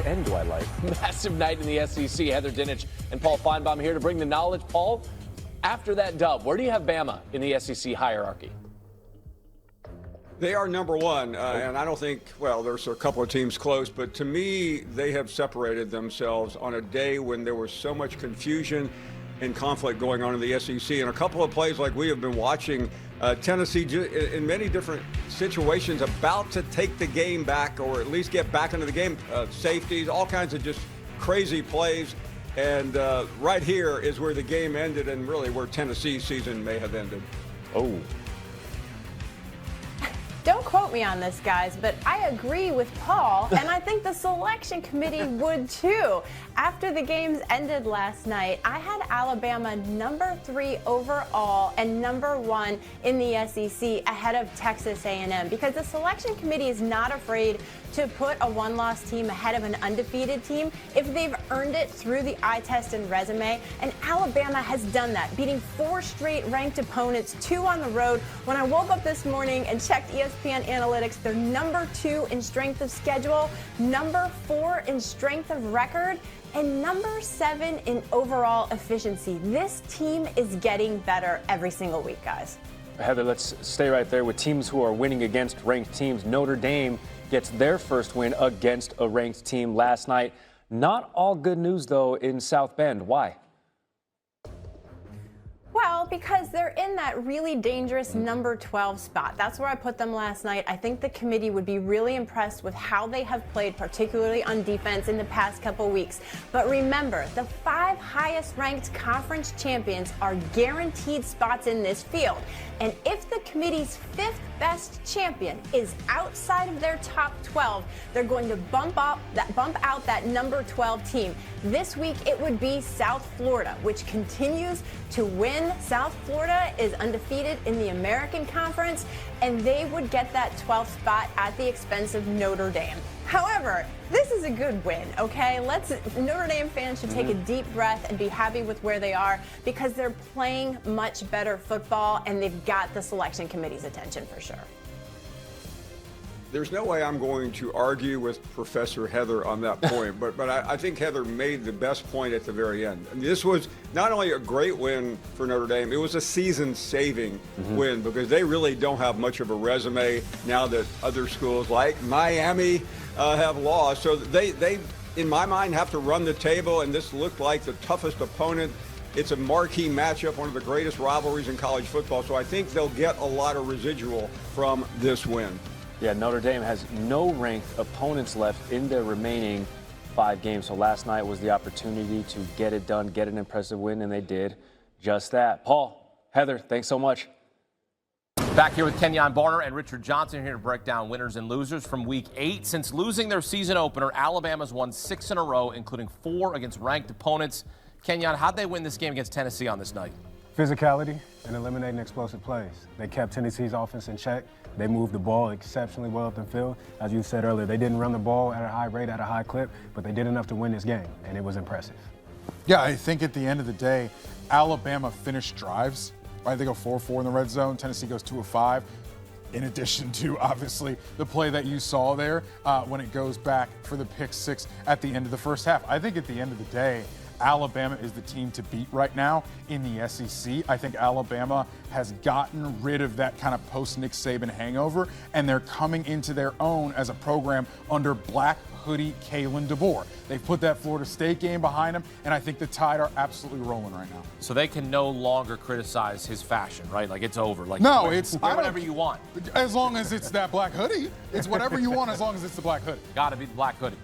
end do I like? Massive night in the SEC. Heather Dinich and Paul Finebaum here to bring the knowledge. Paul, after that dub, where do you have Bama in the SEC hierarchy? They are number one, and I don't think, well, there's a couple of teams close, but to me, they have separated themselves on a day when there was so much confusion and conflict going on in the SEC. And a couple of plays like we have been watching, Tennessee in many different situations about to take the game back or at least get back into the game, safeties, all kinds of just crazy plays. And right here is where the game ended and really where Tennessee's season may have ended. Oh. Don't quote me on this, guys, but I agree with Paul, and I think the selection committee would too. After the games ended last night, I had Alabama number 3 overall and number 1 in the SEC ahead of Texas A&M because the selection committee is not afraid to put a one-loss team ahead of an undefeated team if they've earned it through the eye test and resume. And Alabama has done that, beating 4 straight ranked opponents, 2 on the road. When I woke up this morning and checked ESPN analytics, they're number 2 in strength of schedule, number 4 in strength of record, and number 7 in overall efficiency. This team is getting better every single week, guys. Heather, let's stay right there with teams who are winning against ranked teams. Notre Dame gets their first win against a ranked team last night. Not all good news, though, in South Bend. Why? Well, because they're in that really dangerous number 12 spot. That's where I put them last night. I think the committee would be really impressed with how they have played, particularly on defense in the past couple weeks. But remember, the 5 highest ranked conference champions are guaranteed spots in this field. And if the committee's 5th best champion is outside of their top 12, they're going to bump out that number 12 team. This week it would be South Florida, which continues to win. South Florida is undefeated in the American Conference, and they would get that 12th spot at the expense of Notre Dame. However, this is a good win, okay? Notre Dame fans should take a deep breath and be happy with where they are because they're playing much better football and they've got the selection committee's attention for sure. There's no way I'm going to argue with Professor Heather on that point, but I think Heather made the best point at the very end. I mean, this was not only a great win for Notre Dame, it was a season-saving win because they really don't have much of a resume now that other schools like Miami have lost. So they, in my mind, have to run the table, and this looked like the toughest opponent. It's a marquee matchup, one of the greatest rivalries in college football, so I think they'll get a lot of residual from this win. Yeah, Notre Dame has no ranked opponents left in their remaining 5 games. So last night was the opportunity to get it done, get an impressive win, and they did just that. Paul, Heather, thanks so much. Back here with Kenyon Barner and Richard Johnson here to break down winners and losers from Week 8. Since losing their season opener, Alabama's won 6 in a row, including 4 against ranked opponents. Kenyon, how'd they win this game against Tennessee on this night? Physicality and eliminating explosive plays. They kept Tennessee's offense in check. They moved the ball exceptionally well up the field. As you said earlier, they didn't run the ball at a high rate, at a high clip, but they did enough to win this game, and it was impressive. Yeah, I think at the end of the day, Alabama finished drives. Right? They go 4-4 in the red zone. Tennessee goes 2 of 5. In addition to, obviously, the play that you saw there when it goes back for the pick 6 at the end of the first half. I think at the end of the day, Alabama is the team to beat right now in the SEC. I think Alabama has gotten rid of that kind of post-Nick Saban hangover, and they're coming into their own as a program under Black Hoodie Kalen DeBoer. They've put that Florida State game behind them, and I think the Tide are absolutely rolling right now. So they can no longer criticize his fashion, right? Like, it's over. Like, no, it's whatever you want. As long as it's that black hoodie. It's whatever you want as long as it's the black hoodie. Got to be the black hoodie.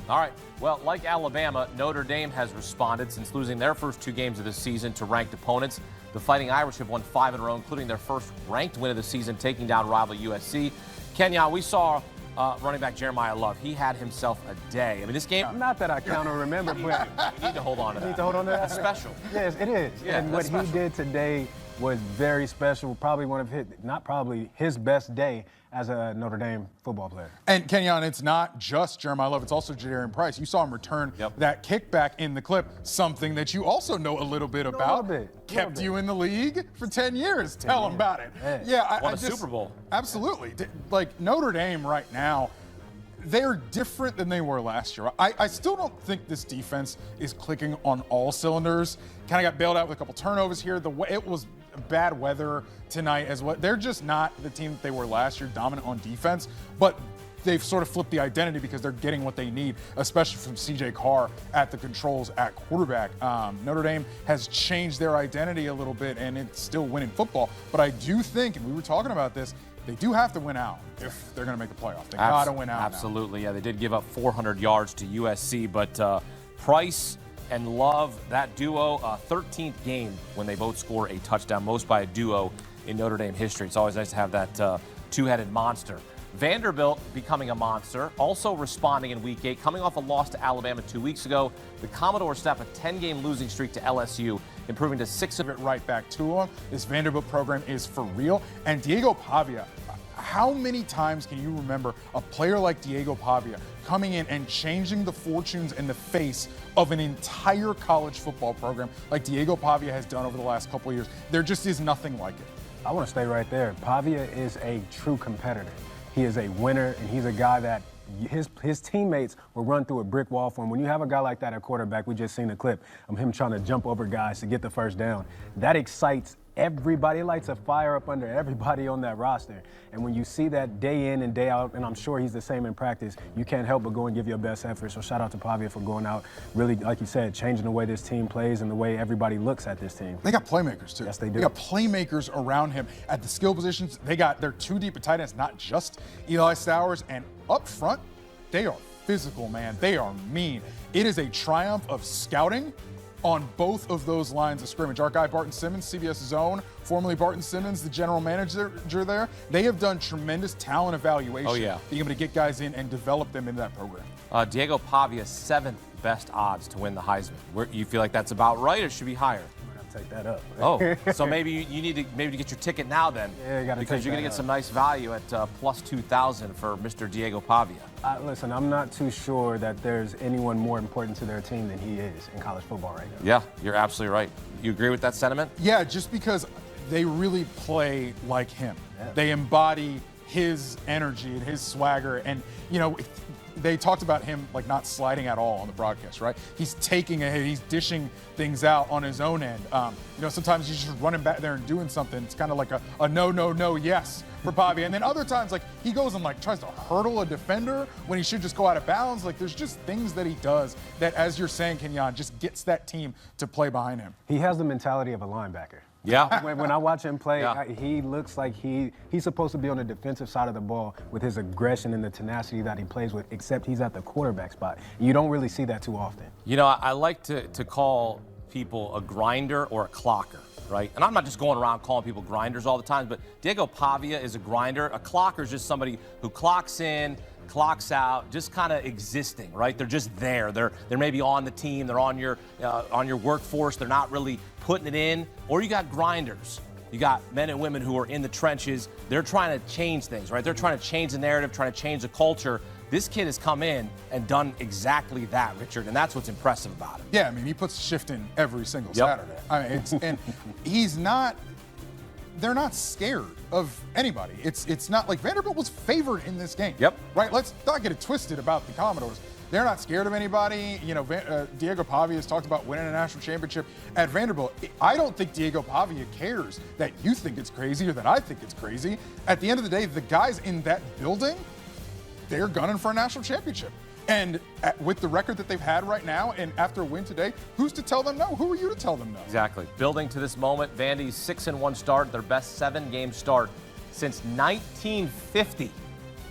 All right. Well, like Alabama, Notre Dame has responded since losing their first 2 games of the season to ranked opponents. The Fighting Irish have won 5 in a row, including their first ranked win of the season, taking down rival USC. Kenyon, we saw running back Jeremiah Love. He had himself a day. I mean, this game... Not that I count or remember, but... You need to hold on to that. You need to hold on to that? That's special. Yes, it is. Yeah, and what he did today was very special. Probably one of his, not probably, his best day as a Notre Dame football player. And Kenyon, it's not just Jeremiah Love, it's also Jadarian Price. You saw him return that kickback in the clip, something that you also know a little bit about. Kept you in the league for 10 years. Tell him about it. Hey. Yeah, Won a Super Bowl. Absolutely. Like Notre Dame right now, they're different than they were last year. I still don't think this defense is clicking on all cylinders. Kind of got bailed out with a couple turnovers here. It was bad weather tonight as well. They're just not the team that they were last year, dominant on defense. But they've sort of flipped the identity because they're getting what they need, especially from C.J. Carr at the controls at quarterback. Notre Dame has changed their identity a little bit, and it's still winning football. But I do think, and we were talking about this, they do have to win out if they're going to make the playoff. They got to win out. Absolutely, now. Yeah. They did give up 400 yards to USC, but Price and Love, that duo, 13th game when they both score a touchdown, most by a duo in Notre Dame history. It's always nice to have that two-headed monster. Vanderbilt becoming a monster, also responding in Week 8, coming off a loss to Alabama 2 weeks ago. The Commodores snap a 10-game losing streak to LSU, improving to 6 of it right back to them. This Vanderbilt program is for real. And Diego Pavia, how many times can you remember a player like Diego Pavia coming in and changing the fortunes and the face of an entire college football program like Diego Pavia has done over the last couple of years? There just is nothing like it. I want to stay right there. Pavia is a true competitor. He is a winner, and he's a guy that his teammates will run through a brick wall for him. When you have a guy like that at quarterback, we just seen a clip of him trying to jump over guys to get the first down. That excites everybody. It lights a fire up under everybody on that roster. And when you see that day in and day out, and I'm sure he's the same in practice, you can't help but go and give your best effort. So shout out to Pavia for going out, really, like you said, changing the way this team plays and the way everybody looks at this team. They got playmakers, too. Yes, they do. They got playmakers around him at the skill positions. They're too deep at tight ends, not just Eli Stowers. And up front, they are physical, man. They are mean. It is a triumph of scouting on both of those lines of scrimmage. Our guy Barton Simmons, CBS Zone, formerly Barton Simmons, the general manager there, they have done tremendous talent evaluation. Being able to get guys in and develop them into that program. Diego Pavia, 7th best odds to win the Heisman. You feel like that's about right, or should be higher? Take that up. Oh, so maybe you need to get your ticket now then. Yeah, because you're going to get some nice value at plus 2,000 for Mr. Diego Pavia. Listen, I'm not too sure that there's anyone more important to their team than he is in college football right now. Yeah, you're absolutely right. You agree with that sentiment? Yeah, just because they really play like him. Yeah. They embody his energy and his swagger. And, you know, they talked about him like not sliding at all on the broadcast, right? He's taking a hit, he's dishing things out on his own end. You know, sometimes he's just running back there and doing something. It's kind of like a no, yes for Pavia. And then other times, like, he goes and like tries to hurdle a defender when he should just go out of bounds. Like, there's just things that he does that, as you're saying, Kenyon, just gets that team to play behind him. He has the mentality of a linebacker. Yeah. When I watch him play, he looks like he's supposed to be on the defensive side of the ball with his aggression and the tenacity that he plays with, except he's at the quarterback spot. You don't really see that too often. You know, I like to call people a grinder or a clocker, right? And I'm not just going around calling people grinders all the time, but Diego Pavia is a grinder. A clocker is just somebody who clocks in, clocks out, just kind of existing, right? They're just there. They're maybe on the team. They're on your workforce. They're not really putting it in. Or you got grinders. You got men and women who are in the trenches. They're trying to change things, right? They're trying to change the narrative, trying to change the culture. This kid has come in and done exactly that, Richard, and that's what's impressive about him. Yeah, I mean, he puts shift in every single Saturday. I mean, and he's not. They're not scared of anybody. It's not like Vanderbilt was favored in this game. Yep. Right? Let's not get it twisted about the Commodores. They're not scared of anybody. You know, Diego Pavia has talked about winning a national championship at Vanderbilt. I don't think Diego Pavia cares that you think it's crazy or that I think it's crazy. At the end of the day, the guys in that building, they're gunning for a national championship. And with the record that they've had right now, and after a win today, who's to tell them no? Who are you to tell them no? Exactly. Building to this moment, Vandy's 6-1 start, their best 7-game start since 1950.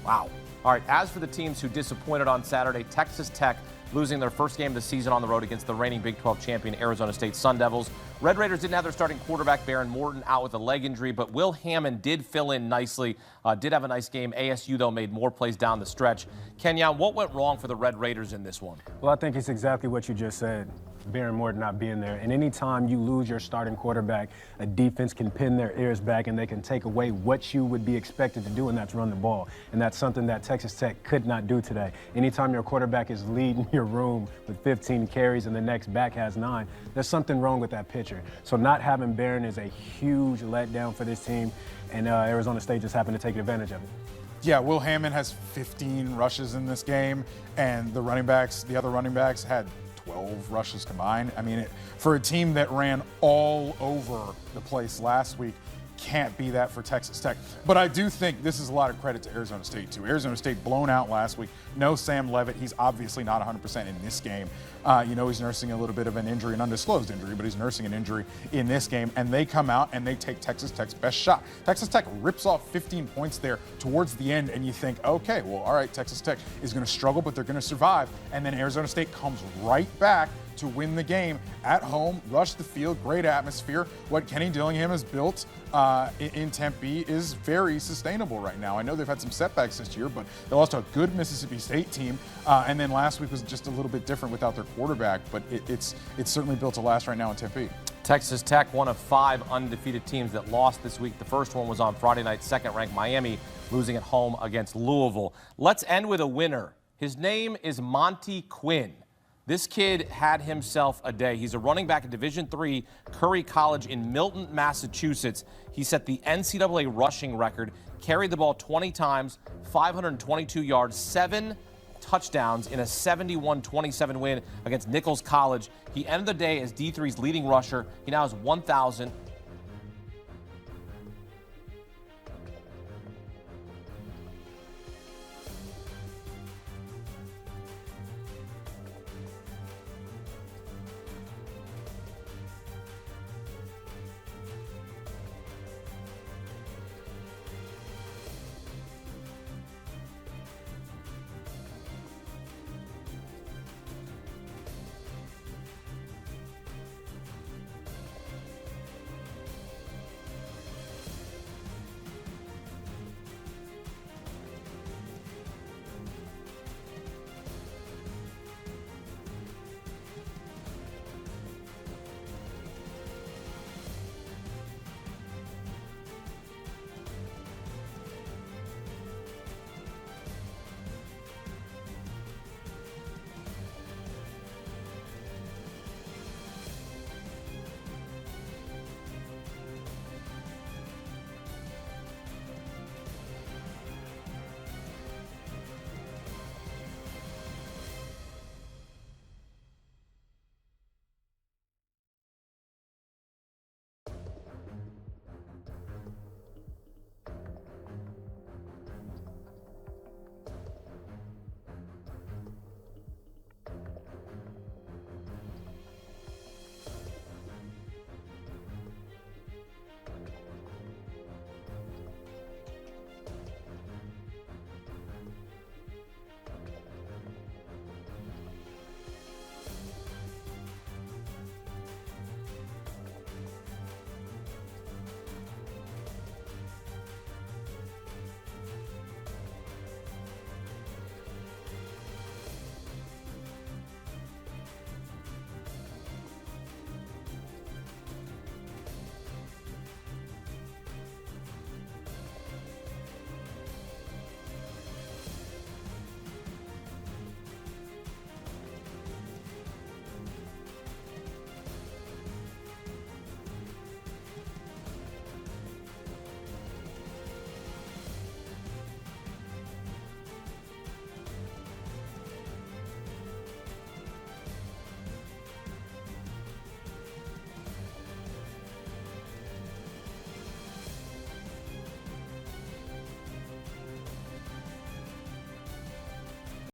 Wow. All right, as for the teams who disappointed on Saturday, Texas Tech losing their first game of the season on the road against the reigning Big 12 champion Arizona State Sun Devils. Red Raiders didn't have their starting quarterback, Baron Morton, out with a leg injury, but Will Hammond did fill in nicely, did have a nice game. ASU, though, made more plays down the stretch. Kenyon, what went wrong for the Red Raiders in this one? Well, I think it's exactly what you just said. Baron Morton not being there. And anytime you lose your starting quarterback, a defense can pin their ears back and they can take away what you would be expected to do, and that's run the ball. And that's something that Texas Tech could not do today. Anytime your quarterback is leading your room with 15 carries and the next back has 9, there's something wrong with that pitcher. So not having Baron is a huge letdown for this team, and Arizona State just happened to take advantage of it. Yeah, Will Hammond has 15 rushes in this game, and the other running backs had 12 rushes combined. I mean, for a team that ran all over the place last week, can't be that for Texas Tech. But I do think this is a lot of credit to Arizona State, too. Arizona State blown out last week. No Sam Levitt. He's obviously not 100% in this game. He's nursing a little bit of an injury, an undisclosed injury, but he's nursing an injury in this game. And they come out and they take Texas Tech's best shot. Texas Tech rips off 15 points there towards the end, and you think, okay, well, all right, Texas Tech is going to struggle, but they're going to survive. And then Arizona State comes right back to win the game at home, rush the field, great atmosphere. What Kenny Dillingham has built in Tempe is very sustainable right now. I know they've had some setbacks this year, but they lost to a good Mississippi State team. And then last week was just a little bit different without their quarterback, but it's certainly built to last right now in Tempe. Texas Tech, one of 5 undefeated teams that lost this week. The first one was on Friday night, second-ranked Miami, losing at home against Louisville. Let's end with a winner. His name is Monty Quinn. This kid had himself a day. He's a running back at Division III Curry College in Milton, Massachusetts. He set the NCAA rushing record, carried the ball 20 times, 522 yards, 7 touchdowns in a 71-27 win against Nichols College. He ended the day as D3's leading rusher. He now has 1,000